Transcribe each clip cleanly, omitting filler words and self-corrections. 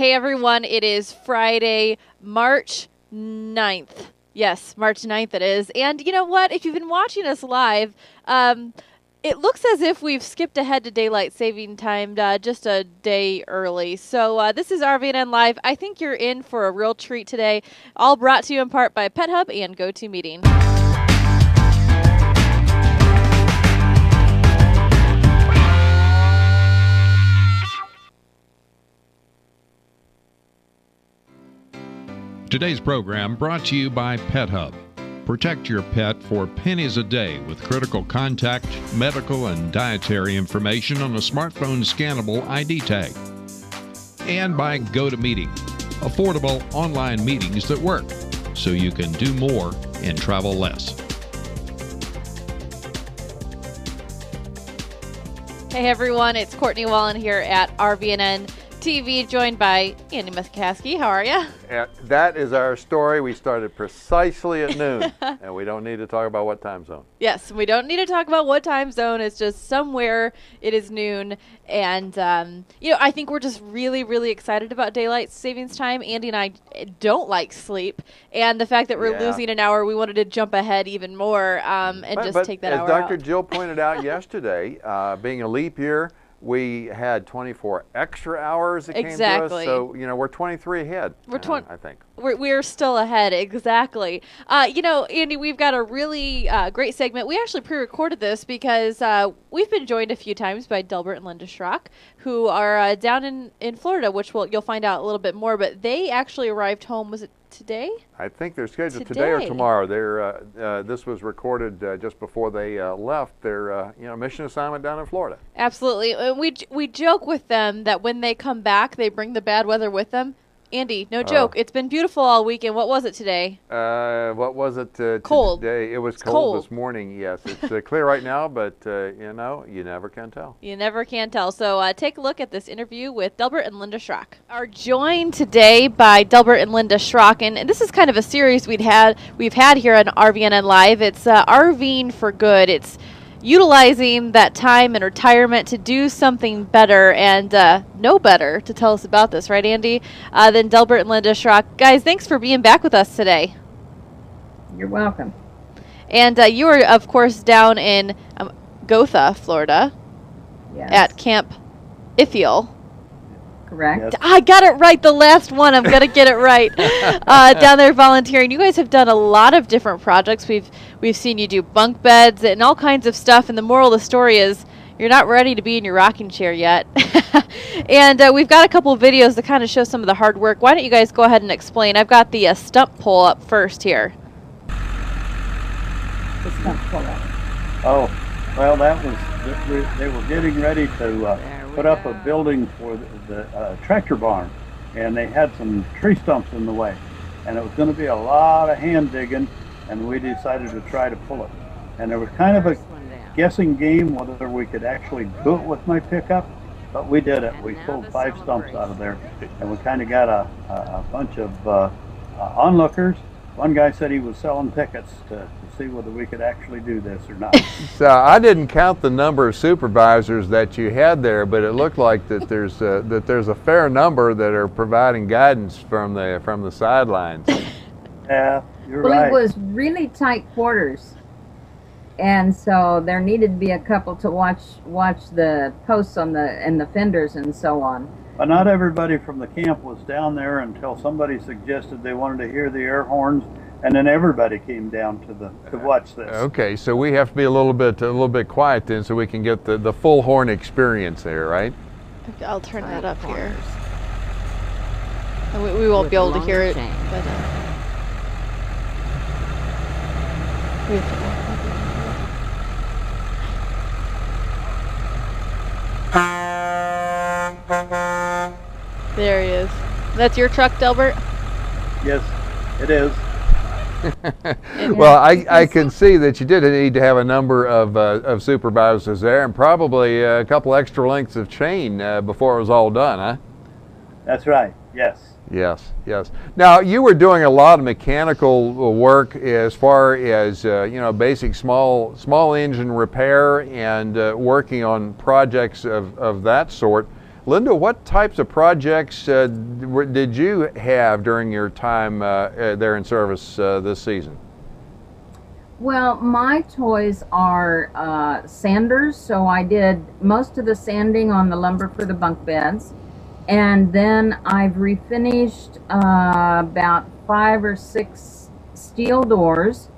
Hey everyone, it is Friday, March 9th. Yes, March 9th it is. And you know what? If you've been watching us live, it looks as if we've skipped ahead to daylight saving time just a day early. So this is RVNN-Live. I think you're in for a real treat today. All brought to you in part by PetHub and GoToMeeting. Today's program brought to you by PetHub. Protect your pet for pennies a day with critical contact, medical, and dietary information on a smartphone scannable ID tag. And by GoToMeeting, affordable online meetings that work so you can do more and travel less. Hey everyone, it's Courtney Wallen here at RVNN TV, joined by Andy McCaskey. How are you? That is our story. We started precisely at noon, and we don't need to talk about what time zone. Yes, we don't need to talk about what time zone. It's just somewhere it is noon. And, I think we're just really, really excited about daylight savings time. Andy and I don't like sleep. And the fact that we're losing an hour, we wanted to jump ahead even more but take that hour out. As Dr. Jill pointed out yesterday, being a leap year, we had 24 extra hours that came to us, so we're 23 ahead. I think we're still ahead, exactly. Andy, we've got a really great segment. We actually pre-recorded this because we've been joined a few times by Delbert and Linda Schrock, who are down in Florida, which you'll find out a little bit more. But they actually arrived home. Was it today? I think they're scheduled today or tomorrow. They're this was recorded just before they left their mission assignment down in Florida. Absolutely. We joke with them that when they come back, they bring the bad weather with them. Andy, no joke. It's been beautiful all weekend. What was it today? What was it cold. Today? It was cold this morning, yes. It's clear right now, but, you never can tell. You never can tell. So take a look at this interview with Delbert and Linda Schrock. Are joined today by Delbert and Linda Schrock, and this is kind of a series we've had here on RVNN-Live. It's RVing for good. It's utilizing that time in retirement to do something better and know better. To tell us about this, right, Andy? Then Delbert and Linda Schrock. Guys, thanks for being back with us today. You're welcome. And you were, of course, down in Gotha, Florida, at Camp Ithiel. Correct. Yes. I got it right, the last one. I'm going to get it right. Down there volunteering. You guys have done a lot of different projects. We've seen you do bunk beds and all kinds of stuff. And the moral of the story is you're not ready to be in your rocking chair yet. And we've got a couple of videos that kind of show some of the hard work. Why don't you guys go ahead and explain? I've got the stump pull up first here. The stump pull up. Oh, well, that was, they were getting ready to put up a building for the tractor barn, and they had some tree stumps in the way, and it was going to be a lot of hand digging, and we decided to try to pull it. And there was kind of a guessing game whether we could actually do it with my pickup, but we did it. We pulled 5 stumps out of there, and we kind of got a bunch of onlookers. One guy said he was selling tickets to see whether we could actually do this or not. So I didn't count the number of supervisors that you had there, but it looked like that there's a fair number that are providing guidance from the sidelines. Yeah, you're right. Well, it was really tight quarters, and so there needed to be a couple to watch the posts on the fenders and so on. But not everybody from the camp was down there until somebody suggested they wanted to hear the air horns, and then everybody came down to watch this. Okay, so we have to be a little bit quiet then, so we can get the full horn experience there, right? I'll turn that up here. We won't be able to hear it, but we have to. There he is. That's your truck, Delbert? Yes, it is. Well, I can see that you did need to have a number of supervisors there, and probably a couple extra lengths of chain before it was all done, huh? That's right, yes. Yes, yes. Now, you were doing a lot of mechanical work as far as, basic small engine repair and working on projects of that sort. Linda, what types of projects did you have during your time there in service this season? Well, my toys are sanders, so I did most of the sanding on the lumber for the bunk beds. And then I've refinished about 5 or 6 steel doors,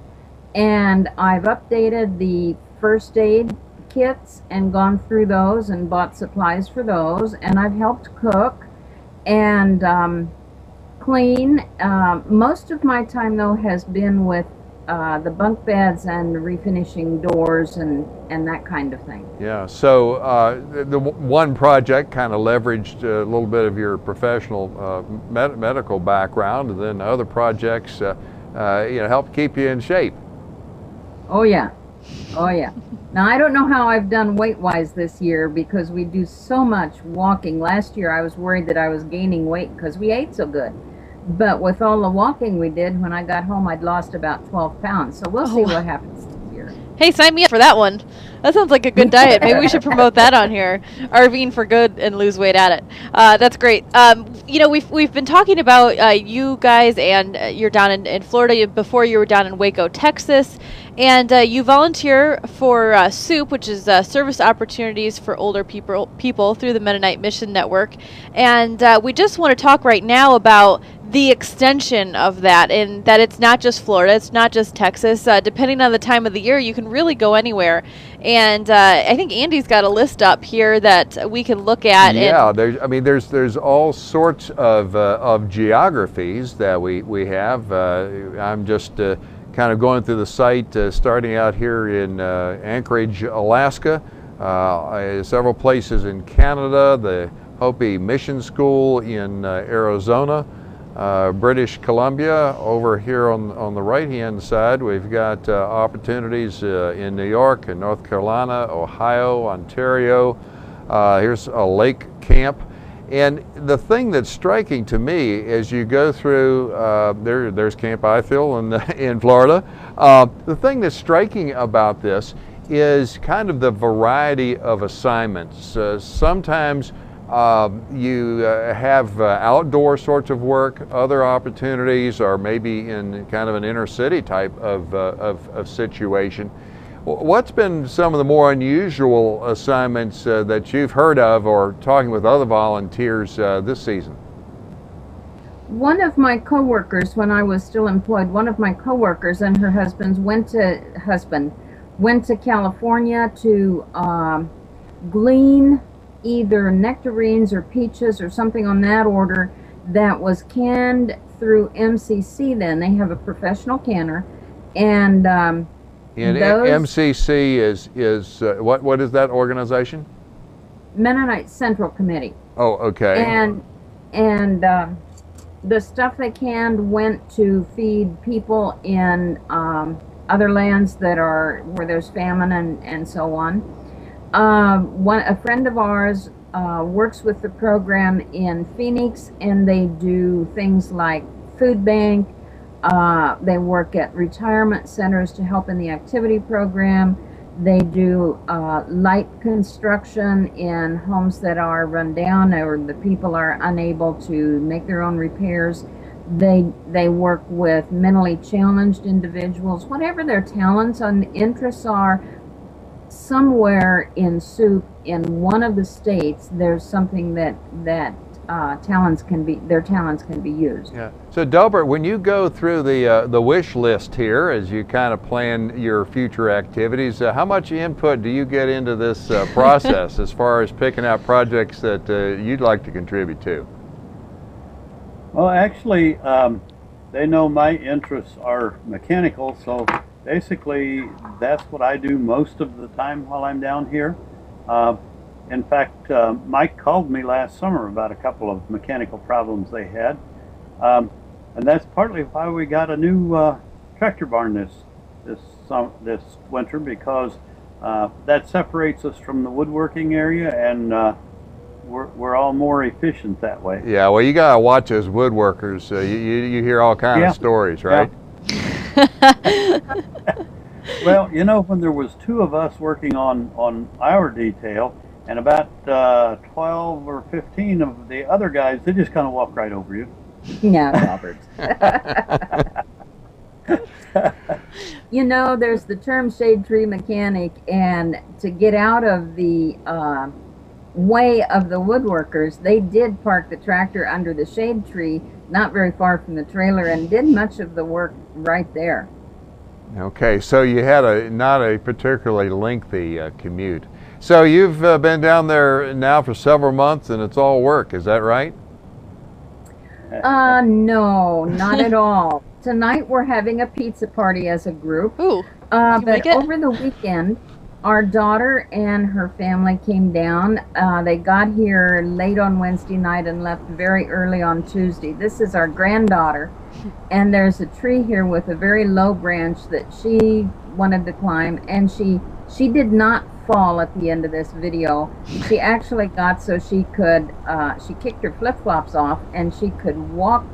and I've updated the first aid kits and gone through those and bought supplies for those, and I've helped cook and clean. Most of my time though has been with the bunk beds and refinishing doors and that kind of thing. Yeah, so the one project kind of leveraged a little bit of your professional medical background, and then other projects help keep you in shape. Oh yeah, oh yeah. Now I don't know how I've done weight-wise this year because we do so much walking. Last year I was worried that I was gaining weight because we ate so good. But with all the walking we did, when I got home, I'd lost about 12 pounds. So we'll see what happens this year. Hey, sign me up for that one. That sounds like a good diet. Maybe we should promote that on here. RVing for good and lose weight at it. That's great. We've been talking about you guys, and you're down in Florida. Before you were down in Waco, Texas. And you volunteer for SOOP, which is Service Opportunities for Older People through the Mennonite Mission Network. And we just want to talk right now about the extension of that, and that it's not just Florida, it's not just Texas. Depending on the time of the year, you can really go anywhere. And I think Andy's got a list up here that we can look at. Yeah, there's all sorts of geographies that we have. I'm just kind of going through the site, starting out here in Anchorage, Alaska, several places in Canada, the Hopi Mission School in Arizona, British Columbia. Over here on the right-hand side, we've got opportunities in New York and North Carolina, Ohio, Ontario. Here's a lake camp. And the thing that's striking to me as you go through, there's Camp Ifill in Florida. The thing that's striking about this is kind of the variety of assignments. Sometimes you have outdoor sorts of work, other opportunities are maybe in kind of an inner city type of situation. What's been some of the more unusual assignments that you've heard of or talking with other volunteers this season? One of my coworkers, when I was still employed, one of my coworkers and her husband went to California to glean either nectarines or peaches or something on that order that was canned through MCC. Then they have a professional canner, and MCC is what is that organization? Mennonite Central Committee. Oh, okay. And the stuff they canned went to feed people in other lands where there's famine and so on. A friend of ours works with the program in Phoenix, and they do things like food bank. They work at retirement centers to help in the activity program. They do light construction in homes that are run down or the people are unable to make their own repairs. They work with mentally challenged individuals. Whatever their talents and interests are, somewhere in SOOP in one of the states, there's something that their talents can be used. Yeah. So Delbert, when you go through the wish list here as you kind of plan your future activities, how much input do you get into this process as far as picking out projects that you'd like to contribute to? Well, actually, they know my interests are mechanical, so basically that's what I do most of the time while I'm down here. In fact, Mike called me last summer about a couple of mechanical problems they had, and that's partly why we got a new tractor barn this winter, because that separates us from the woodworking area, and we're all more efficient that way. Yeah, well, you gotta watch those woodworkers. You hear all kinds of stories, right? Yeah. Well, when there was 2 of us working on our detail, And about 12 or 15 of the other guys, they just kind of walk right over you. Yeah, Robert. You know, there's the term shade tree mechanic, and to get out of the way of the woodworkers, they did park the tractor under the shade tree, not very far from the trailer, and did much of the work right there. Okay, so you had not a particularly lengthy commute. So you've been down there now for several months, and it's all work, is that right? No, not at all. Tonight we're having a pizza party as a group. Ooh. But over the weekend, our daughter and her family came down. They got here late on Wednesday night and left very early on Tuesday. This is our granddaughter, and there's a tree here with a very low branch that she wanted to climb, and she did not fall at the end of this video. She actually got so she could, she kicked her flip-flops off, and she could walk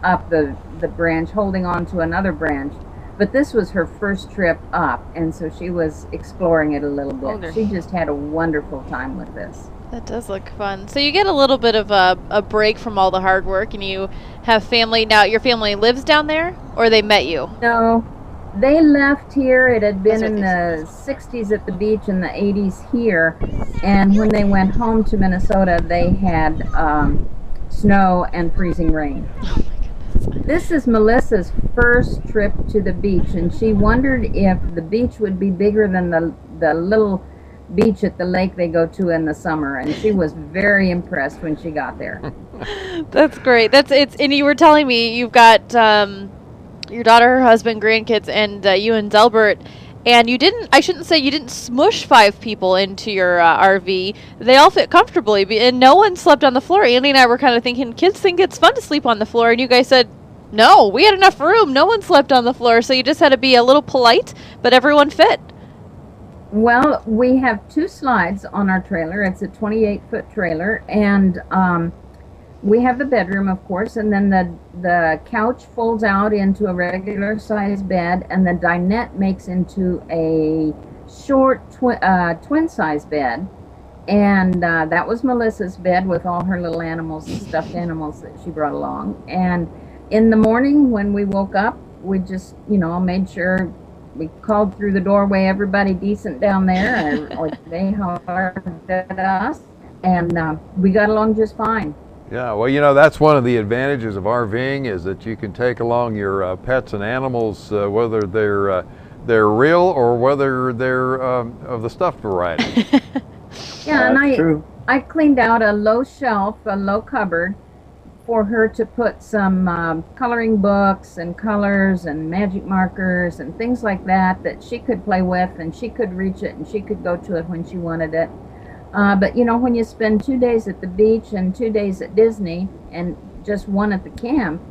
up the branch holding on to another branch. But this was her first trip up, and so she was exploring it a little bit. She just had a wonderful time with this. That does look fun. So you get a little bit of a break from all the hard work, and you have family. Now, your family lives down there, or they met you? No, they left here. It had been in the 60s at the beach and the 80s here, and when they went home to Minnesota, they had snow and freezing rain. This is Melissa's first trip to the beach, and she wondered if the beach would be bigger than the little beach at the lake they go to in the summer, and she was very impressed when she got there. That's great. And you were telling me you've got your daughter, her husband, grandkids, and you and Delbert. And you didn't, I shouldn't say you didn't smush 5 people into your RV. They all fit comfortably, and no one slept on the floor. Andy and I were kind of thinking, kids think it's fun to sleep on the floor, and you guys said, no, we had enough room. No one slept on the floor, so you just had to be a little polite, but everyone fit. Well, we have 2 slides on our trailer. It's a 28-foot trailer, and we have the bedroom, of course, and then the couch folds out into a regular size bed, and the dinette makes into a short twin size bed. And that was Melissa's bed with all her little animals, stuffed animals that she brought along. And in the morning when we woke up, we just, made sure we called through the doorway, everybody decent down there, or they hollered at us, and we got along just fine. Yeah, well, that's one of the advantages of RVing is that you can take along your pets and animals, whether they're real or whether they're of the stuffed variety. Yeah, and I cleaned out a low shelf, a low cupboard, for her to put some coloring books and colors and magic markers and things like that she could play with, and she could reach it and she could go to it when she wanted it. But when you spend 2 days at the beach and 2 days at Disney and just 1 at the camp,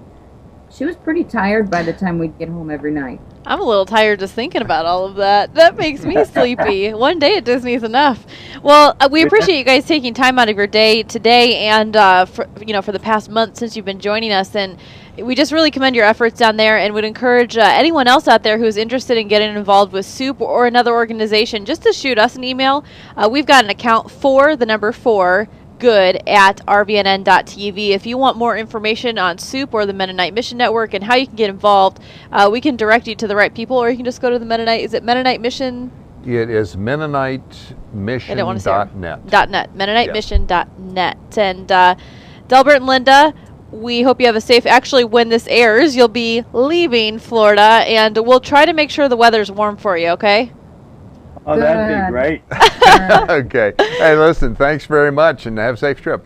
she was pretty tired by the time we'd get home every night. I'm a little tired just thinking about all of that. That makes me sleepy. 1 day at Disney is enough. Well, we appreciate you guys taking time out of your day today and for the past month since you've been joining us, and we just really commend your efforts down there, and would encourage anyone else out there who's interested in getting involved with SOOP or another organization just to shoot us an email. We've got an account for the number 4 good at RVNN.TV. If you want more information on SOOP or the Mennonite Mission Network and how you can get involved, we can direct you to the right people, or you can just go to the Mennonite. Is it Mennonite Mission? It is MennoniteMission.net. .net. MennoniteMission.net. And Delbert and Linda, we hope you have a safe. Actually, when this airs, you'll be leaving Florida, and we'll try to make sure the weather's warm for you. Okay? Oh, that'd be great. Okay. Hey, listen, thanks very much, and have a safe trip.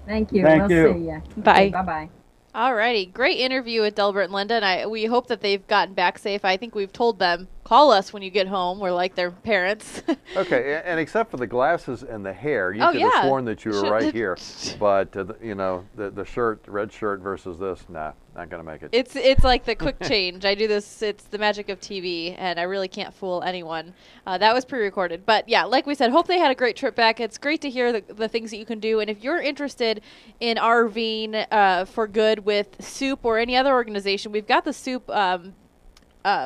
Thank you. Thank you. We'll see you. Bye. Okay, bye-bye. Alrighty, great interview with Delbert and Linda, and we hope that they've gotten back safe. I think we've told them, call us when you get home. We're like their parents. Okay, and except for the glasses and the hair, you could have sworn that you were right here. But the shirt, red shirt versus this, nah, not gonna make it. It's like the quick change. I do this. It's the magic of TV, and I really can't fool anyone. That was pre-recorded, but yeah, like we said, hope they had a great trip back. It's great to hear the things that you can do, and if you're interested in RVing for good with SOOP or any other organization, we've got the SOOP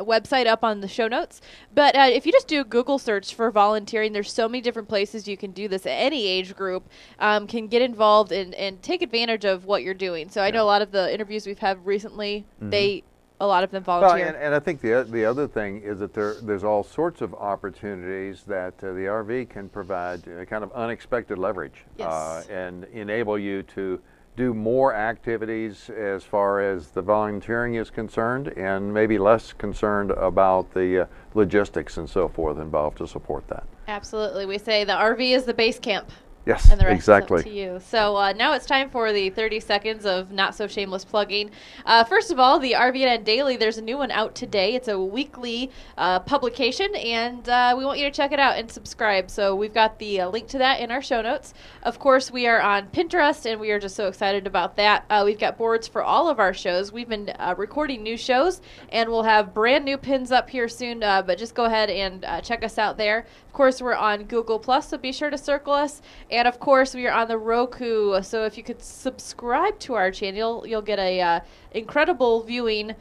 website up on the show notes. But if you just do a Google search for volunteering, there's so many different places you can do this. Any age group can get involved and take advantage of what you're doing. So I know a lot of the interviews we've had recently, a lot of them volunteer. Well, and I think the other thing is that there's all sorts of opportunities that the RV can provide, kind of unexpected leverage, and enable you to do more activities as far as the volunteering is concerned, and maybe less concerned about the logistics and so forth involved to support that. Absolutely. We say the RV is the base camp. Yes, and the rest exactly. is up to you. So now it's time for the 30 seconds of not so shameless plugging. First of all, the RVNN Daily, there's a new one out today. It's a weekly publication, and we want you to check it out and subscribe. So we've got the link to that in our show notes. Of course, we are on Pinterest, and we are just so excited about that. We've got boards for all of our shows. We've been recording new shows, and we'll have brand new pins up here soon, but just go ahead and check us out there. Of course, we're on Google+, so be sure to circle us. And, of course, we are on the Roku, so if you could subscribe to our channel, you'll get a incredible viewing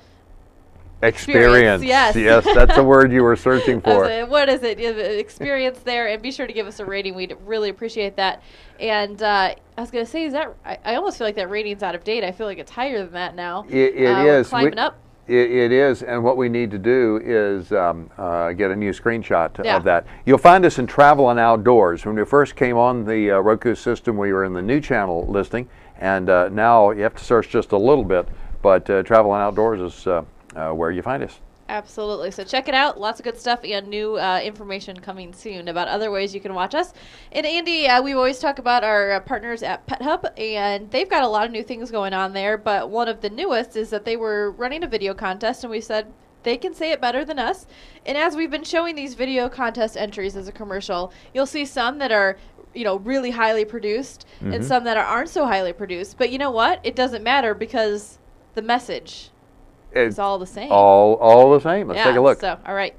experience. Yes, that's the word you were searching for. What is it? Experience there, and be sure to give us a rating. We'd really appreciate that. And I was going to say, I almost feel like that rating's out of date. I feel like it's higher than that now. It is. Climbing up. It is, and what we need to do is get a new screenshot of that. You'll find us in Travel and Outdoors. When we first came on the Roku system, we were in the new channel listing, and now you have to search just a little bit, but Travel and Outdoors is where you find us. Absolutely. So check it out. Lots of good stuff and new information coming soon about other ways you can watch us. And Andy, we always talk about our partners at PetHub, and they've got a lot of new things going on there. But one of the newest is that they were running a video contest, and we said they can say it better than us. And as we've been showing these video contest entries as a commercial, you'll see some that are really highly produced and some that aren't so highly produced. But you know what? It doesn't matter because the message it's all the same. All the same. Let's take a look. So, all right.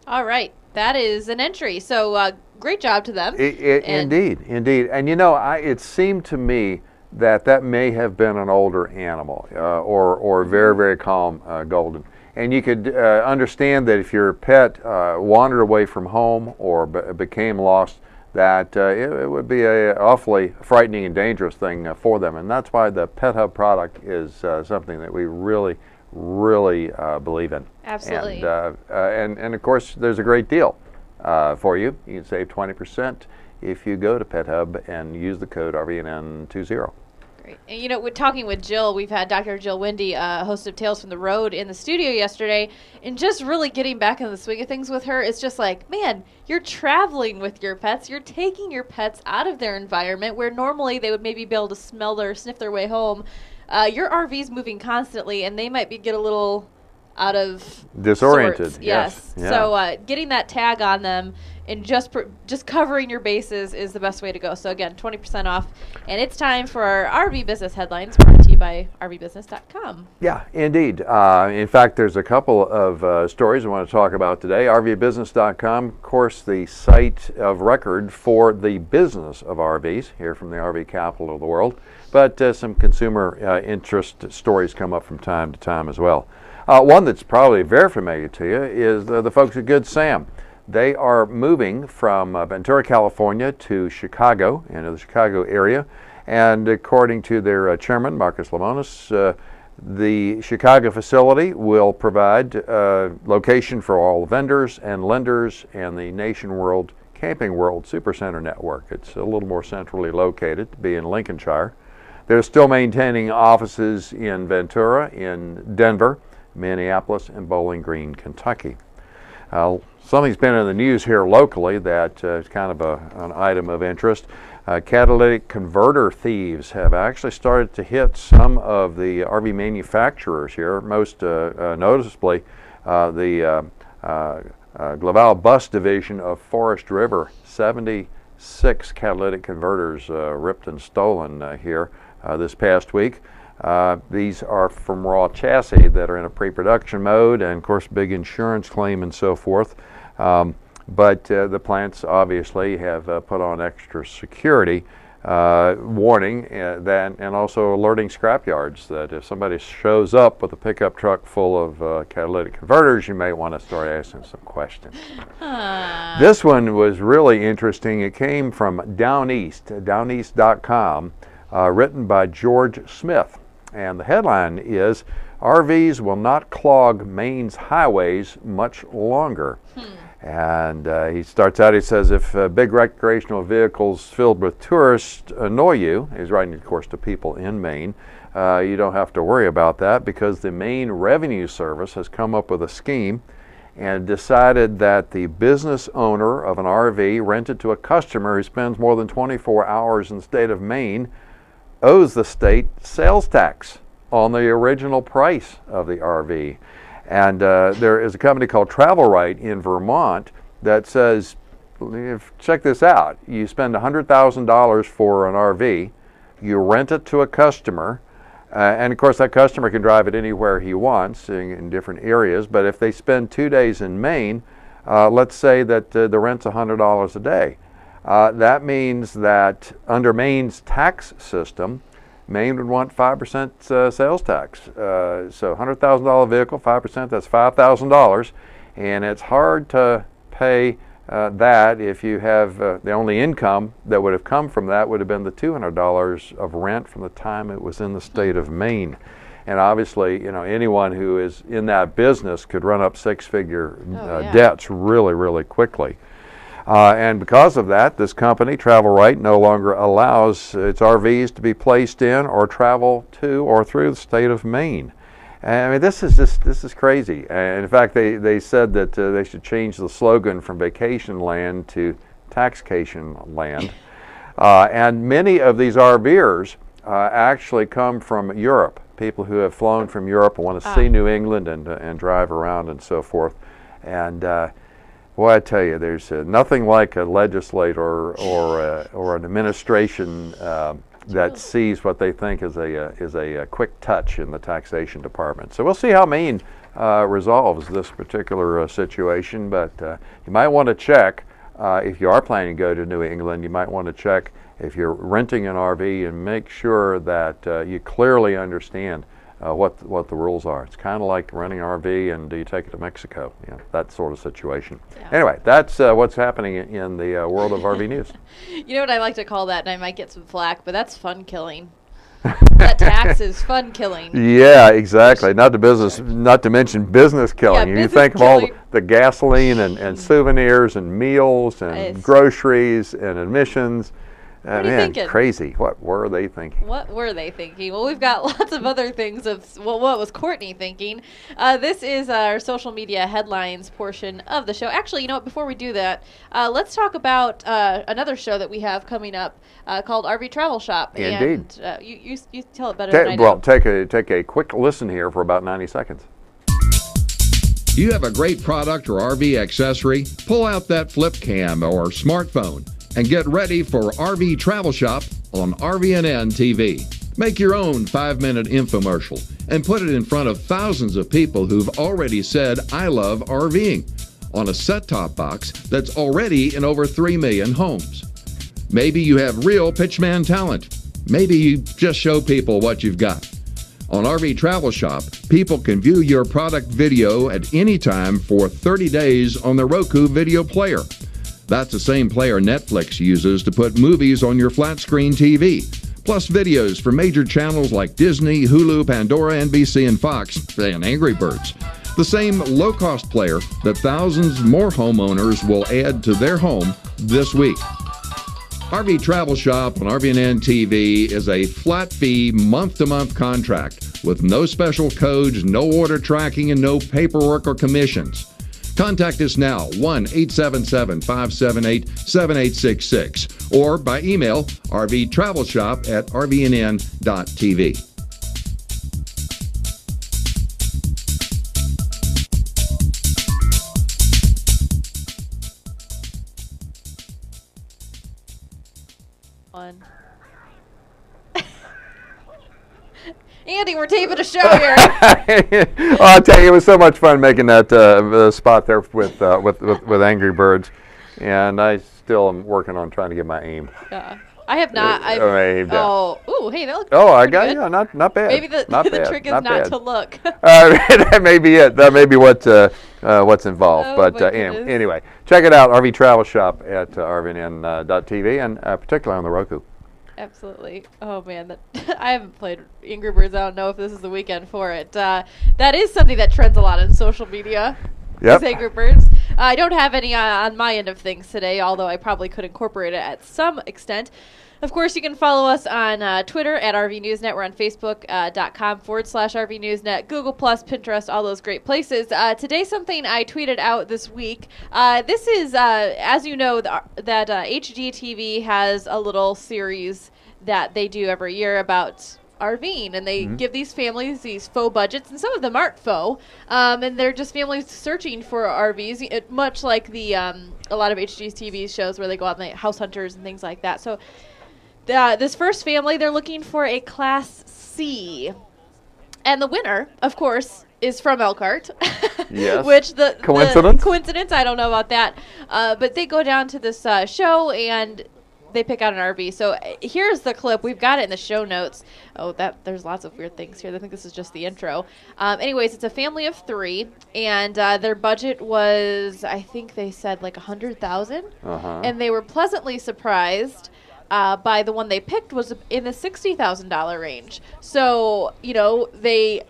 All right. That is an entry. So great job to them. Indeed. And it seemed to me that may have been an older animal or very, very calm golden. And you could understand that if your pet wandered away from home or became lost, that it would be an awfully frightening and dangerous thing for them. And that's why the PetHub product is something that we really believe in. Absolutely. And of course, there's a great deal for you. You can save 20% if you go to PetHub and use the code RVNN20. Great. And we're talking with Jill. We've had Dr. Jill Wendy, host of Tales from the Road, in the studio yesterday, and just really getting back in the swing of things with her. It's just like, man, you're traveling with your pets. You're taking your pets out of their environment where normally they would maybe be able to smell or sniff their way home. Your RV's moving constantly, and they might get a little out of disoriented. Sorts. Yes. Yeah. So getting that tag on them and just covering your bases is the best way to go. So again, 20% off, and it's time for our RV Business headlines, brought to you by RVBusiness.com. Yeah, indeed. In fact, there's a couple of stories I want to talk about today. RVBusiness.com, of course, the site of record for the business of RVs here from the RV capital of the world. But some consumer interest stories come up from time to time as well. One that's probably very familiar to you is the folks at Good Sam. They are moving from Ventura, California to Chicago, into the Chicago area, And according to their chairman, Marcus Lemonis, the Chicago facility will provide location for all vendors and lenders and the Nation Camping World Supercenter network. It's a little more centrally located to be in Lincolnshire. They're still maintaining offices in Ventura, in Denver, Minneapolis, and Bowling Green, Kentucky. Something's been in the news here locally that is kind of an item of interest. Catalytic converter thieves have actually started to hit some of the RV manufacturers here, most noticeably the Glaval Bus Division of Forest River. 76 catalytic converters ripped and stolen here this past week. These are from raw chassis that are in a pre-production mode, and of course big insurance claim and so forth. But the plants obviously have put on extra security warning that, and also alerting scrapyards that if somebody shows up with a pickup truck full of catalytic converters, you may want to start asking some questions. This one was really interesting. It came from Down East, downeast.com, written by George Smith. And the headline is, RVs will not clog Maine's highways much longer. And he starts out, he says, if big recreational vehicles filled with tourists annoy you, he's writing, of course, to people in Maine, you don't have to worry about that because the Maine Revenue Service has come up with a scheme and decided that the business owner of an RV rented to a customer who spends more than 24 hours in the state of Maine owes the state sales tax on the original price of the RV. And there is a company called Travel Right in Vermont that says, check this out, you spend $100,000 for an RV, you rent it to a customer, and of course that customer can drive it anywhere he wants in different areas, but if they spend 2 days in Maine, let's say that the rent's $100 a day. That means that under Maine's tax system, Maine would want 5% sales tax. So $100,000 vehicle, 5%, that's $5,000. And it's hard to pay that if you have the only income that would have come from that would have been the $200 of rent from the time it was in the state of Maine. And obviously, you know, anyone who is in that business could run up six-figure debts really, really quickly. And because of that, this company, Travel Right, no longer allows its RVs to be placed in or travel to or through the state of Maine. And I mean, this is crazy. And in fact, they said that they should change the slogan from vacation land to taxation land. And many of these RVers actually come from Europe, people who have flown from Europe and want to see New England and drive around and so forth. And well, I tell you, there's nothing like a legislator or an administration that sees what they think is a quick touch in the taxation department. So we'll see how Maine resolves this particular situation. But you might want to check if you are planning to go to New England. You might want to check if you're renting an RV and make sure that you clearly understand what the rules are. It's kind of like renting an RV and do you take it to Mexico? You know, that sort of situation. Yeah. Anyway, that's what's happening in the world of RV news. You know what I like to call that, and I might get some flack, but that's fun killing. That tax is fun killing. Yeah, exactly. Not to mention business killing. Yeah, you think of all the gasoline and souvenirs and meals and groceries and admissions. What are you thinking? Crazy. What were they thinking? What were they thinking? Well, we've got lots of other things of, well, what was Courtney thinking? This is our social media headlines portion of the show. Actually, you know what, before we do that, let's talk about another show that we have coming up called RV Travel Shop. Indeed. And you tell it better than I do. Well, take a quick listen here for about 90 seconds. Do you have a great product or RV accessory? Pull out that flip cam or smartphone and get ready for RV Travel Shop on RVNN TV. Make your own 5-minute infomercial and put it in front of thousands of people who've already said, I love RVing, on a set-top box that's already in over 3 million homes. Maybe you have real pitchman talent. Maybe you just show people what you've got. On RV Travel Shop, people can view your product video at any time for 30 days on the Roku video player. That's the same player Netflix uses to put movies on your flat screen TV. plus videos from major channels like Disney, Hulu, Pandora, NBC, and Fox, and Angry Birds. The same low-cost player that thousands more homeowners will add to their home this week. RV Travel Shop on RVNN TV is a flat-fee, month-to-month contract with no special codes, no order tracking, and no paperwork or commissions. Contact us now, 1-877-578-7866, or by email, rvtravelshop@rvnn.tv. Andy, we're taping a show here. Oh, I'll tell you, it was so much fun making that spot there with Angry Birds, and I still am working on trying to get my aim. I have not. Ooh, hey, that looks I got good. Yeah, not bad. Maybe the trick is not to look. That may be it. That may be what's involved. Oh, but anyway, check it out, RV Travel Shop at RVNN.tv, and particularly on the Roku. Absolutely. Oh man, I haven't played Angry Birds. I don't know if this is the weekend for it. That is something that trends a lot on social media. Yep. These Angry Birds. I don't have any on my end of things today, although I probably could incorporate it at some extent. Of course, you can follow us on Twitter at RV Newsnet. We're on Facebook.com/RV Newsnet, Google+, Pinterest, all those great places. Today, something I tweeted out this week. This is, as you know, that HGTV has a little series that they do every year about RVing, and they give these families these faux budgets, and some of them aren't faux, and they're just families searching for RVs, much like the a lot of HGTV shows where they go out and house hunters and things like that. So this first family, they're looking for a Class C. And the winner, of course, is from Elkhart. Yes. Which the coincidence, I don't know about that. But they go down to this show and they pick out an RV. So here's the clip. We've got it in the show notes. There's lots of weird things here. I think this is just the intro. Anyways, it's a family of 3, and their budget was, I think they said like $100,000. And they were pleasantly surprised by the one they picked was in the $60,000 range. So, they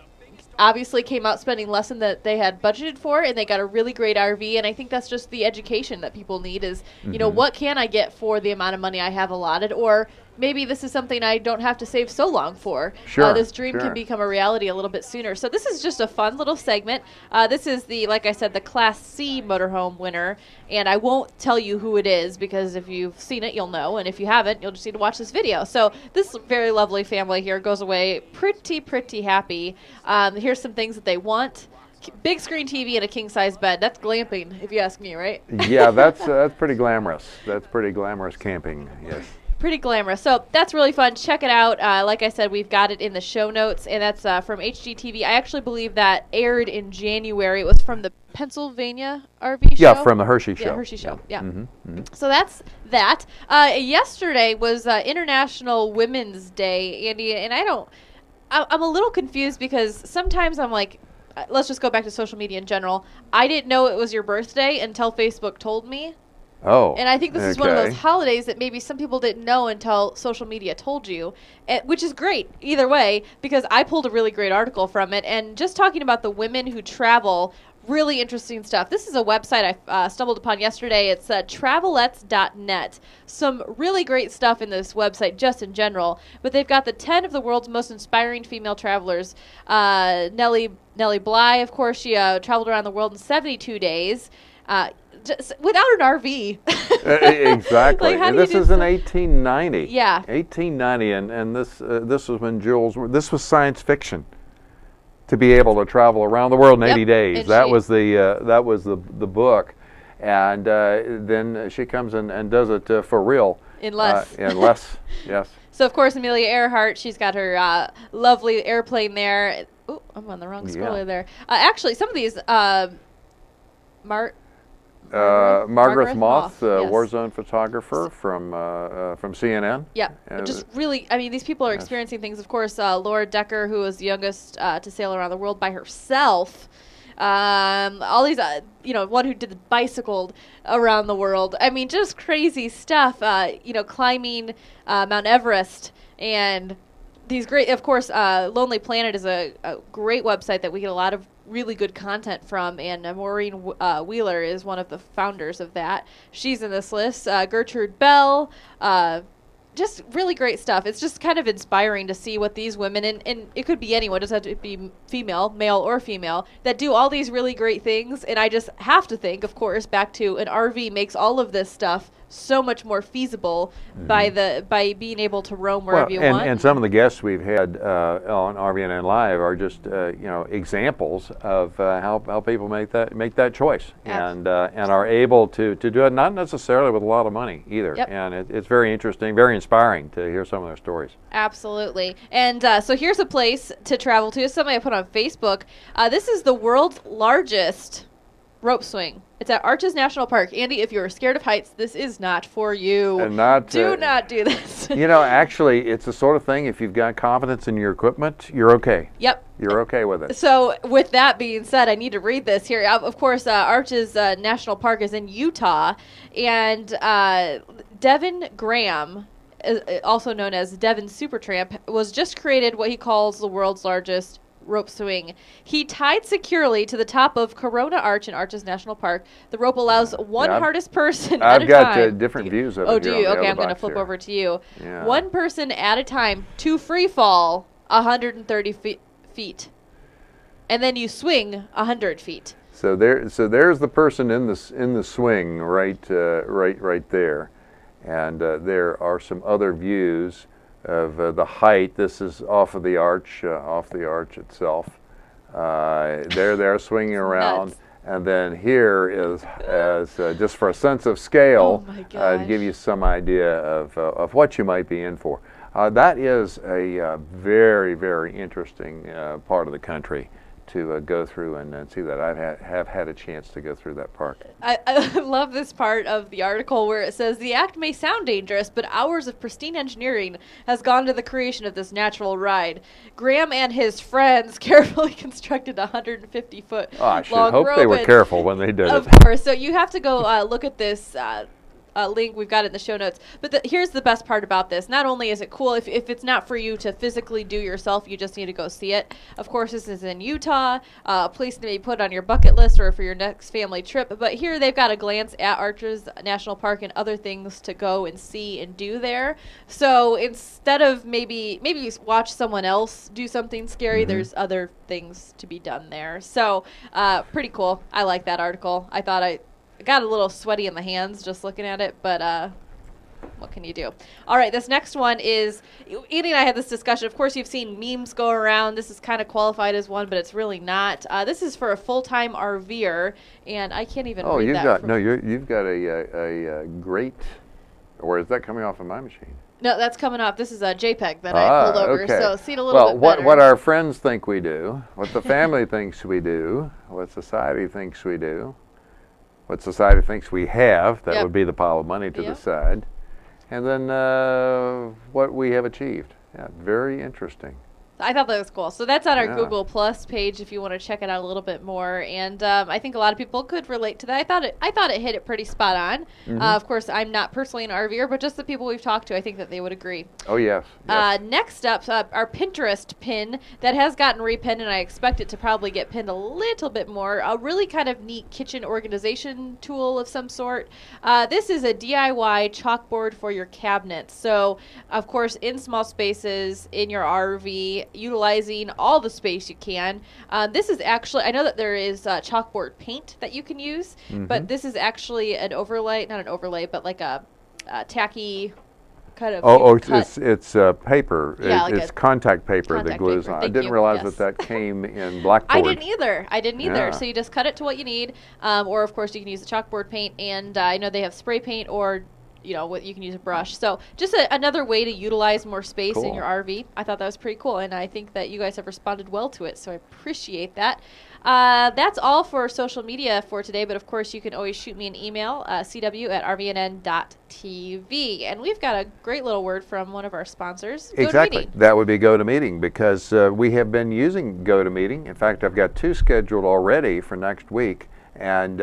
obviously came out spending less than that they had budgeted for, and they got a really great RV. And I think that's just the education that people need is, what can I get for the amount of money I have allotted? Or maybe this is something I don't have to save so long for. Sure. This dream can become a reality a little bit sooner. So this is just a fun little segment. This is like I said, the Class C motorhome winner. And I won't tell you who it is because if you've seen it, you'll know. And if you haven't, you'll just need to watch this video. So this very lovely family here goes away pretty happy. Here's some things that they want. Big screen TV and a king-size bed. That's glamping, if you ask me, right? Yeah, that's pretty glamorous. That's pretty glamorous camping, yes. Pretty glamorous. So that's really fun. Check it out. Like I said, we've got it in the show notes, and that's from HGTV. I actually believe that aired in January. It was from the Pennsylvania RV show. Yeah, from the Hershey show. Yeah, Hershey show. Yeah. So that's that. Yesterday was International Women's Day, Andy, and I'm a little confused because sometimes I'm like, let's just go back to social media in general. I didn't know it was your birthday until Facebook told me. Oh, and I think this is one of those holidays that maybe some people didn't know until social media told you, which is great either way because I pulled a really great article from it. And just talking about the women who travel, really interesting stuff. This is a website I stumbled upon yesterday. It's travelettes.net. Some really great stuff in this website just in general. But they've got the 10 of the world's most inspiring female travelers. Nellie Bly, of course, she traveled around the world in 72 days. Just without an RV. Exactly. This is in 1890. Yeah. 1890, and this was when this was science fiction. To be able to travel around the world in 80 days. And that was the book, and then she comes and does it for real. In less. Yes. So of course Amelia Earhart, she's got her lovely airplane there. Oh, I'm on the wrong scroller there. Actually, some of these Margaret Moth, yes. Warzone photographer from CNN. Yeah, just really, I mean, these people are experiencing things. Of course, Laura Decker, who was the youngest to sail around the world by herself. all these, one who did the bicycled around the world. I mean, just crazy stuff, climbing Mount Everest, and these great, of course, Lonely Planet is a great website that we get a lot of really good content from, and Maureen Wheeler is one of the founders of that. She's in this list. Gertrude Bell, just really great stuff. It's just kind of inspiring to see what these women, and it could be anyone, it doesn't have to be female, male or female, that do all these really great things. And I just have to think, of course, back to an RV makes all of this stuff so much more feasible by being able to roam wherever you want. And some of the guests we've had on RVNN-Live are just examples of how people make that choice, and are able to do it, not necessarily with a lot of money either. Yep. And it's very interesting, very inspiring to hear some of their stories. Absolutely. And so here's a place to travel to. Somebody I put on Facebook. This is the world's largest rope swing. It's at Arches National Park. Andy, if you're scared of heights, this is not for you. And not do not do this. Actually, it's the sort of thing, if you've got confidence in your equipment, you're okay. Yep. You're okay with it. So with that being said, I need to read this here. Of course, Arches National Park is in Utah, and Devin Graham, also known as Devin Supertramp, was just created what he calls the world's largest rope swing. He tied securely to the top of Corona Arch in Arches National Park. The rope allows one hardest person at a time. I've got different views of it. Oh, do you? Okay, I'm going to flip over to you. Yeah. One person at a time to free fall 130 feet. And then you swing 100 feet. So there's the person in the swing right there. And there are some other views of the height. This is off of the arch itself. They're swinging around, nuts. And then here is just for a sense of scale, to give you some idea of what you might be in for. That is a very, very interesting part of the country to go through and see that. I have had a chance to go through that park. I love this part of the article where it says, the act may sound dangerous, but hours of pristine engineering has gone to the creation of this natural ride. Graham and his friends carefully constructed a 150-foot long I should hope rope. They were careful when they did it. Of course. So you have to go look at this link. We've got it in the show notes. But here's the best part about this. Not only is it cool, if it's not for you to physically do yourself, you just need to go see it. Of course, this is in Utah, a place to maybe put on your bucket list or for your next family trip. But here they've got a glance at Arches National Park and other things to go and see and do there. So instead of maybe watch someone else do something scary, there's other things to be done there. So pretty cool. I like that article. I thought I got a little sweaty in the hands just looking at it, but what can you do? All right, this next one is, Andy and I had this discussion. Of course, you've seen memes go around. This is kind of qualified as one, but it's really not. This is for a full-time RVer, and I can't even read that. You've got a great, or is that coming off of my machine? No, that's coming off. This is a JPEG that I pulled over, okay. So see it a little bit better. What our friends think we do, what the family thinks we do, what society thinks we do, what society thinks we have, that would be the pile of money to the side, and then what we have achieved. Yeah, very interesting. I thought that was cool. So that's on our Google Plus page if you want to check it out a little bit more. And I think a lot of people could relate to that. I thought it hit it pretty spot on. Of course, I'm not personally an RVer, but just the people we've talked to, I think that they would agree. Oh, yes. Next up, our Pinterest pin that has gotten repinned, and I expect it to probably get pinned a little bit more. A really kind of neat kitchen organization tool of some sort. This is a DIY chalkboard for your cabinets. So, of course, in small spaces, in your RV, utilizing all the space you can. This is actually, I know that there is chalkboard paint that you can use, but this is actually an overlay, not an overlay, but like a tacky kind of it's paper. Yeah, it's contact paper that glues on. I didn't realize that came in blackboard. I didn't either. So you just cut it to what you need, or of course you can use the chalkboard paint, and I know they have spray paint or you can use a brush. So just another way to utilize more space in your RV. I thought that was pretty cool, and I think that you guys have responded well to it, so I appreciate that. That's all for social media for today, but of course you can always shoot me an email, cw@rvnn.tv. And we've got a great little word from one of our sponsors, Exactly. That would be GoToMeeting, because we have been using GoToMeeting. In fact, I've got 2 scheduled already for next week, and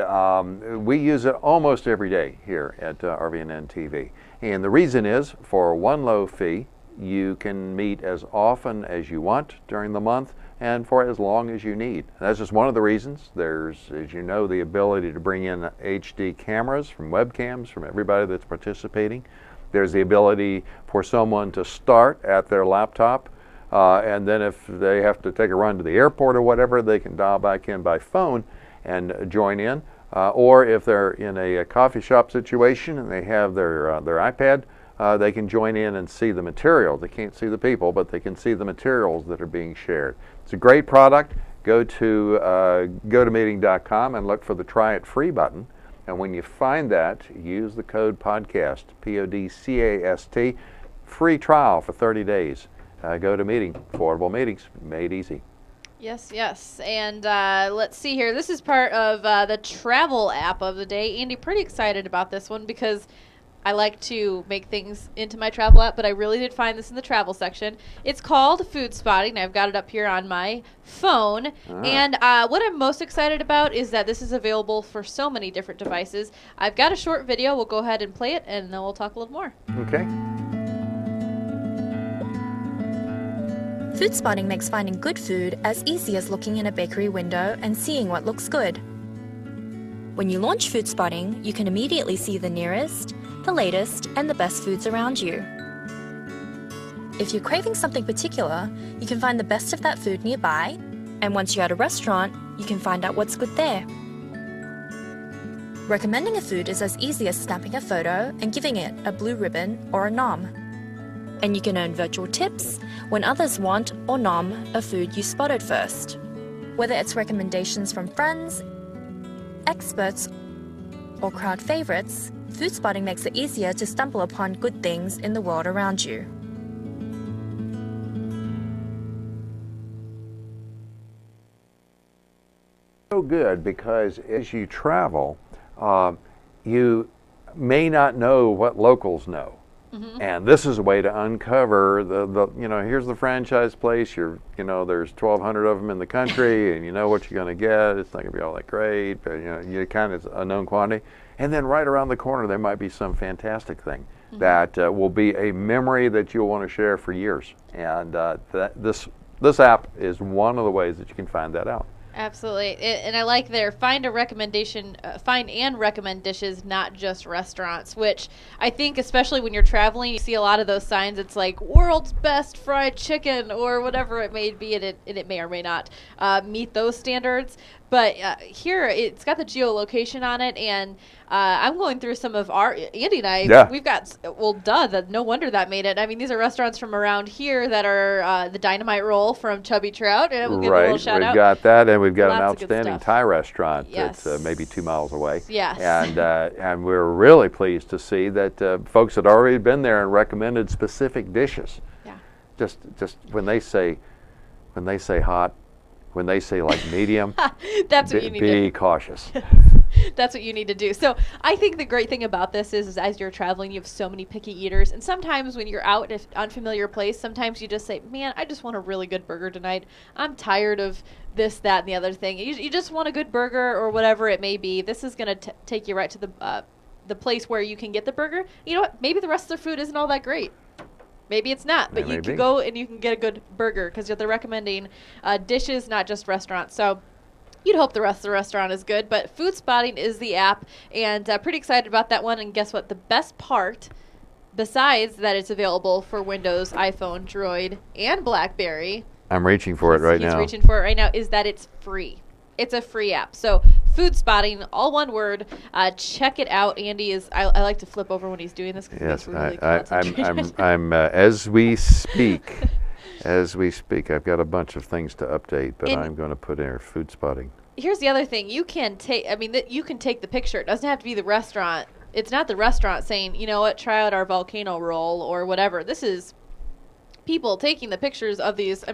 we use it almost every day here at RVNN TV. And the reason is, for one low fee, you can meet as often as you want during the month and for as long as you need. That's just one of the reasons. There's, as you know, the ability to bring in HD cameras from webcams from everybody that's participating. There's the ability for someone to start at their laptop, and then if they have to take a run to the airport or whatever, they can dial back in by phone and join in. Or if they're in a coffee shop situation and they have their iPad, they can join in and see the material. They can't see the people, but they can see the materials that are being shared. It's a great product. Go to GoToMeeting.com and look for the Try It Free button. And when you find that, use the code PODCAST, PODCAST, free trial for 30 days. GoToMeeting, affordable meetings made easy. Yes, yes. And let's see here. This is part of the travel app of the day. Andy, pretty excited about this one because I like to make things into my travel app, but I really did find this in the travel section. It's called Food Spotting. I've got it up here on my phone. And what I'm most excited about is that this is available for so many different devices. I've got a short video. We'll go ahead and play it, and then we'll talk a little more. Okay. Food spotting makes finding good food as easy as looking in a bakery window and seeing what looks good. When you launch Food Spotting, you can immediately see the nearest, the latest, and the best foods around you. If you're craving something particular, you can find the best of that food nearby, and once you're at a restaurant, you can find out what's good there. Recommending a food is as easy as snapping a photo and giving it a blue ribbon or a nom. And you can earn virtual tips when others want or nom a food you spotted first. Whether it's recommendations from friends, experts, or crowd favorites, Food Spotting makes it easier to stumble upon good things in the world around you. So good, because as you travel, you may not know what locals know. And this is a way to uncover the here's the franchise place. There's 1,200 of them in the country, and you know what you're going to get. It's not going to be all that great, but you kind of a known quantity. And then right around the corner, there might be some fantastic thing that will be a memory that you'll want to share for years. And this app is one of the ways that you can find that out. Absolutely. And I like their find and recommend dishes, not just restaurants, which I think especially when you're traveling, you see a lot of those signs. It's like world's best fried chicken or whatever it may be, and it may or may not meet those standards. But here, it's got the geolocation on it, and I'm going through some of Andy and I, we've got, no wonder that made it. I mean, these are restaurants from around here that are the Dynamite Roll from Chubby Trout, and we'll give a little shout out. We've got that, and we've got an Lots of good outstanding stuff. Thai restaurant that's maybe 2 miles away. Yes. And we're really pleased to see that folks had already been there and recommended specific dishes. Yeah. Just when they say hot, when they say like medium, That's what you need to be cautious. That's what you need to do. So I think the great thing about this is as you're traveling, you have so many picky eaters. And sometimes when you're out in an unfamiliar place, sometimes you just say, man, I just want a really good burger tonight. I'm tired of this, that, and the other thing. You just want a good burger or whatever it may be. This is going to take you right to the place where you can get the burger. You know what? Maybe the rest of the food isn't all that great. Maybe it's not, but you can go and you can get a good burger because they're recommending dishes, not just restaurants. So you'd hope the rest of the restaurant is good, but Food Spotting is the app, and pretty excited about that one. And guess what? The best part, besides that it's available for Windows, iPhone, Droid, and BlackBerry. I'm reaching for it right now. He's reaching for it right now, is that it's free. It's a free app. So Food Spotting, all one word. Check it out. Andy is. I like to flip over when he's doing this. Yes, really I'm as we speak. I've got a bunch of things to update, but I'm going to put in Food Spotting. Here's the other thing: you can take. You can take the picture. It doesn't have to be the restaurant. It's not the restaurant saying, you know what, try out our volcano roll or whatever. This is people taking the pictures of these.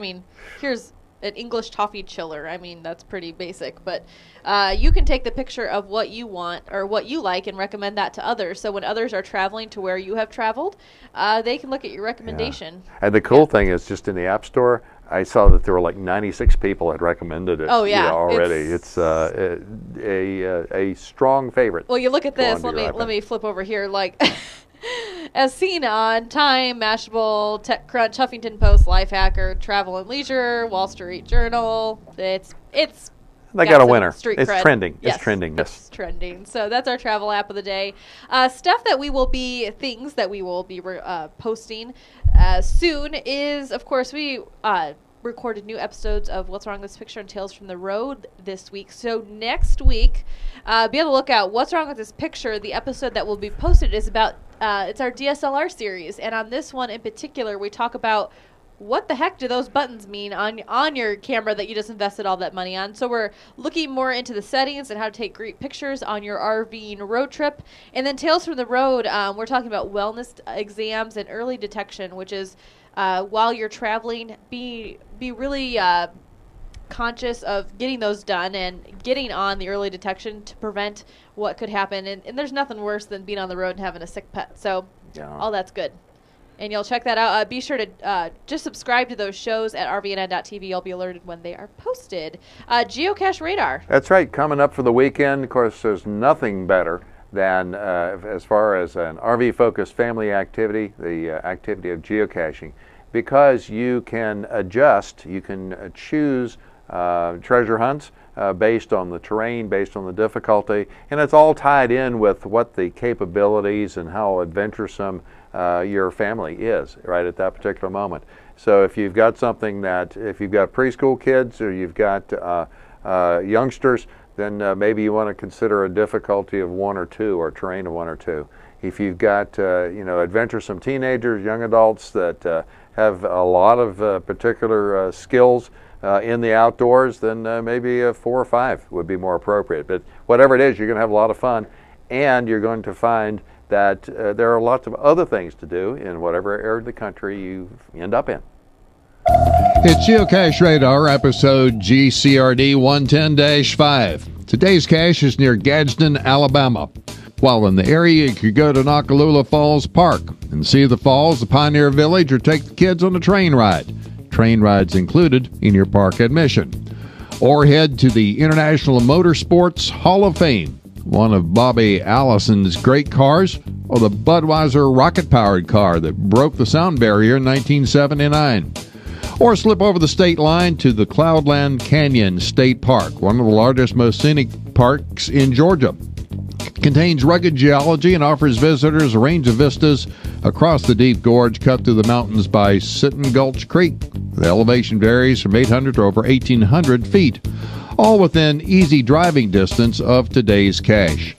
Here's an English toffee chiller. I mean, that's pretty basic, but you can take the picture of what you want or what you like and recommend that to others. So when others are traveling to where you have traveled, they can look at your recommendation. Yeah. And the cool thing is, just in the App Store, I saw that there were like 96 people had recommended it. Oh yeah, already. It's a strong favorite. Well, you look at this. Let me flip over here. Like, as seen on Time, Mashable, TechCrunch, Huffington Post, Lifehacker, Travel and Leisure, Wall Street Journal. It's they got a winner. It's cred. Trending. Yes, it's trending. Yes. It's trending. So that's our travel app of the day. Things that we will be posting soon is, of course, we recorded new episodes of What's Wrong with This Picture and Tales from the Road this week. So next week, be on the lookout. What's Wrong with This Picture? The episode that will be posted is about it's our DSLR series, and on this one in particular, we talk about what the heck do those buttons mean on your camera that you just invested all that money on. So we're looking more into the settings and how to take great pictures on your RVing road trip. And then Tales from the Road, we're talking about wellness exams and early detection, which is while you're traveling, be really conscious of getting those done and getting on the early detection to prevent what could happen. And there's nothing worse than being on the road and having a sick pet. So all that's good. And you'll check that out. Be sure to just subscribe to those shows at RVNN.TV. You'll be alerted when they are posted. Geocache Radar. That's right. Coming up for the weekend. Of course, there's nothing better than, as far as an RV-focused family activity, the activity of geocaching. Because you can adjust, you can choose treasure hunts based on the terrain, based on the difficulty, and it's all tied in with what the capabilities and how adventuresome your family is right at that particular moment. So if you've got something if you've got preschool kids or you've got youngsters, then maybe you want to consider a difficulty of 1 or 2 or terrain of 1 or 2. If you've got adventuresome teenagers, young adults that have a lot of particular skills in the outdoors, then maybe a 4 or 5 would be more appropriate. But whatever it is, you're going to have a lot of fun, and you're going to find that there are lots of other things to do in whatever area of the country you end up in. It's Geocache Radar, episode GCRD 110-5. Today's cache is near Gadsden, Alabama. While in the area, you could go to Nakalula Falls Park and see the falls, the Pioneer Village, or take the kids on a train ride. Train rides included in your park admission. Or head to the International Motorsports Hall of Fame, one of Bobby Allison's great cars, or the Budweiser rocket-powered car that broke the sound barrier in 1979. Or slip over the state line to the Cloudland Canyon State Park, one of the largest, most scenic parks in Georgia. Contains rugged geology and offers visitors a range of vistas across the deep gorge cut through the mountains by Sitten Gulch Creek. The elevation varies from 800 to over 1,800 feet, all within easy driving distance of today's cache.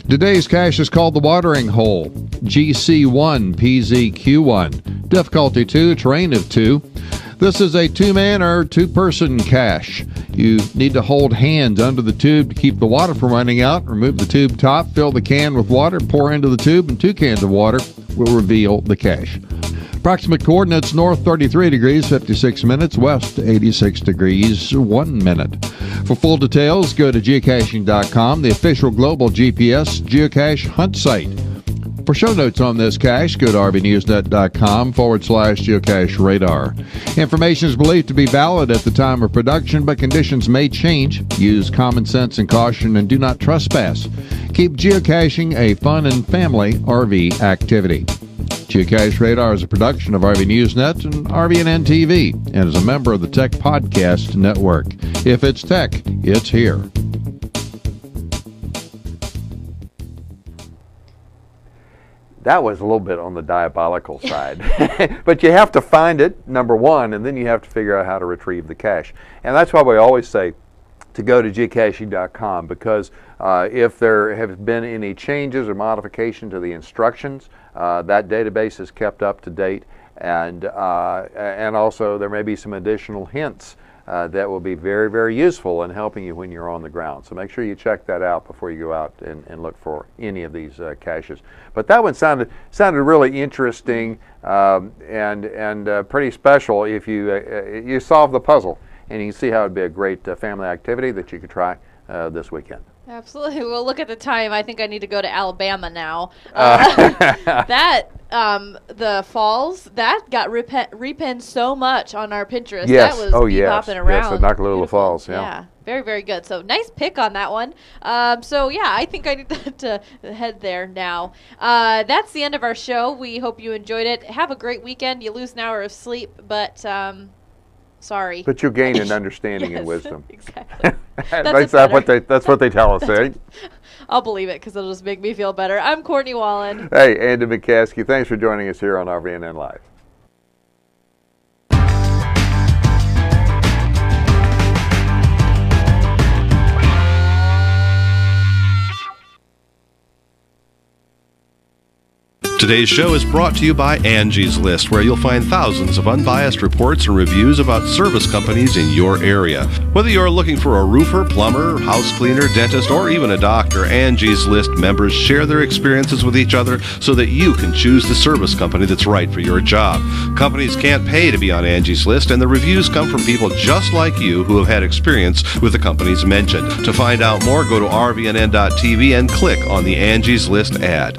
Today's cache is called the Watering Hole, GC1 PZQ1, difficulty 2, terrain of 2. This is a 2-man or 2-person cache. You need to hold hands under the tube to keep the water from running out. Remove the tube top, fill the can with water, pour into the tube, and 2 cans of water will reveal the cache. Approximate coordinates: north 33 degrees, 56 minutes, west 86 degrees, 1 minute. For full details, go to geocaching.com, the official global GPS geocache hunt site. For show notes on this cache, go to rvnewsnet.com/geocache radar. Information is believed to be valid at the time of production, but conditions may change. Use common sense and caution and do not trespass. Keep geocaching a fun and family RV activity. Geocache Radar is a production of RV Newsnet and RVNN TV and is a member of the Tech Podcast Network. If it's tech, it's here. That was a little bit on the diabolical side. But you have to find it, number one, and then you have to figure out how to retrieve the cache. And that's why we always say to go to geocaching.com, because if there have been any changes or modification to the instructions, that database is kept up to date, and also there may be some additional hints that will be very, very useful in helping you when you're on the ground. So make sure you check that out before you go out and look for any of these caches. But that one sounded really interesting and pretty special if you solve the puzzle. and you can see how it'd be a great family activity that you could try this weekend. Absolutely. Well, look at the time. I think I need to go to Alabama now. The falls, that got repinned so much on our Pinterest. Yes. That was popping around. Yes, the Nakalula Falls. Yeah. Very, very good. So nice pick on that one. So yeah, I think I need to head there now. That's the end of our show. We hope you enjoyed it. Have a great weekend. You lose an hour of sleep, but sorry. But you gain an understanding yes, and wisdom. Exactly. That's what they tell us, eh? I'll believe it because it'll just make me feel better. I'm Courtney Wallen. Hey, Andy McCaskey. Thanks for joining us here on RVNN-Live. Today's show is brought to you by Angie's List, where you'll find thousands of unbiased reports and reviews about service companies in your area. Whether you're looking for a roofer, plumber, house cleaner, dentist, or even a doctor, Angie's List members share their experiences with each other so that you can choose the service company that's right for your job. Companies can't pay to be on Angie's List, and the reviews come from people just like you who have had experience with the companies mentioned. To find out more, go to RVNN.TV and click on the Angie's List ad.